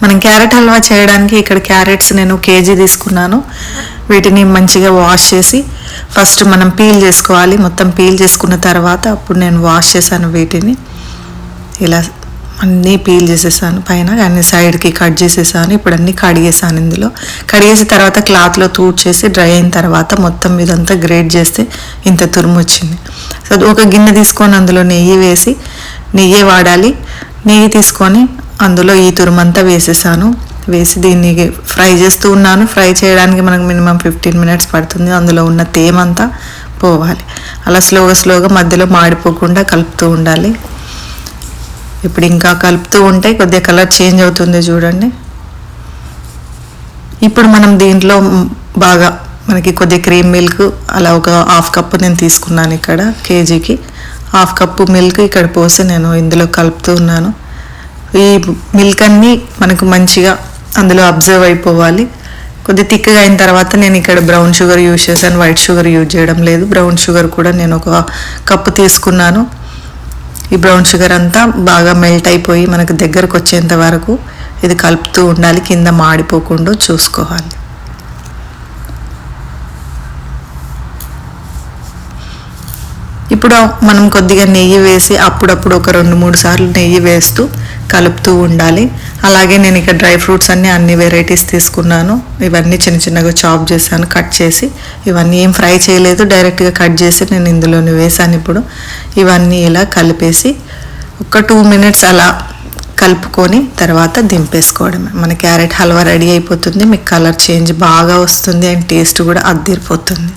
మనం క్యారెట్ హల్వా చేయడానికి ఇక్కడ క్యారెట్స్ నేను కేజీ తీసుకున్నాను. వీటిని మంచిగా వాష్ చేసి ఫస్ట్ మనం పీల్ చేసుకోవాలి. మొత్తం పీల్ చేసుకున్న తర్వాత అప్పుడు నేను వాష్ చేశాను. వీటిని ఇలా అన్నీ పీల్ చేసేసాను, పైన అన్ని సైడ్కి కట్ చేసేసాను. ఇప్పుడు అన్నీ కడిగేసాను. ఇందులో కడిగేసిన తర్వాత క్లాత్లో తూడ్చేసి డ్రై అయిన తర్వాత మొత్తం ఇదంతా గ్రేట్ చేస్తే ఇంత తురుము వచ్చింది. సో ఒక గిన్నె తీసుకొని అందులో నెయ్యి వేసి, నెయ్యి వాడాలి, నెయ్యి తీసుకొని అందులో ఈ తురుమంతా వేసేసాను. వేసి దీన్ని ఫ్రై చేస్తూ ఉన్నాను. ఫ్రై చేయడానికి మనకు మినిమం 15 minutes పడుతుంది. అందులో ఉన్న తేమంతా పోవాలి. అలా స్లోగా మధ్యలో మాడిపోకుండా కలుపుతూ ఉండాలి. ఇప్పుడు ఇంకా కలుపుతూ ఉంటే కొద్దిగా కలర్ చేంజ్ అవుతుంది చూడండి. ఇప్పుడు మనం దీంట్లో బాగా మనకి కొద్దిగా క్రీమ్ మిల్క్ అలా ఒక 1/2 కప్పు నేను తీసుకున్నాను. ఇక్కడ కేజీకి 1/2 కప్పు మిల్క్ ఇక్కడ పోసి నేను ఇందులో కలుపుతూ ఉన్నాను. ఈ మిల్క్ అన్నీ మనకు మంచిగా అందులో అబ్జర్వ్ అయిపోవాలి. కొద్దిగా థిక్గా అయిన తర్వాత నేను ఇక్కడ బ్రౌన్ షుగర్ యూజ్ చేశాను, వైట్ షుగర్ యూజ్ చేయడం లేదు. బ్రౌన్ షుగర్ కూడా నేను ఒక కప్పు తీసుకున్నాను. ఈ బ్రౌన్ షుగర్ అంతా బాగా మెల్ట్ అయిపోయి మనకు దగ్గరకు వచ్చేంత వరకు ఇది కలుపుతూ ఉండాలి. కింద మాడిపోకుండా చూసుకోవాలి. ఇప్పుడు మనం కొద్దిగా నెయ్యి వేసి అప్పుడప్పుడు ఒక 2-3 సార్లు నెయ్యి వేస్తూ కలుపుతూ ఉండాలి. అలాగే నేను ఇక్కడ డ్రై ఫ్రూట్స్ అన్ని వెరైటీస్ తీసుకున్నాను. ఇవన్నీ చిన్నగా చాప్ చేశాను, కట్ చేసి. ఇవన్నీ ఏం ఫ్రై చేయలేదు, డైరెక్ట్గా కట్ చేసి నేను ఇందులోని వేసాను. ఇప్పుడు ఇవన్నీ ఇలా కలిపేసి ఒక 2 minutes అలా కలుపుకొని తర్వాత దింపేసుకోవడమే. మన క్యారెట్ హల్వా రెడీ అయిపోతుంది. మీకు కలర్ చేంజ్ బాగా వస్తుంది అండ్ టేస్ట్ కూడా అద్దిరిపోతుంది.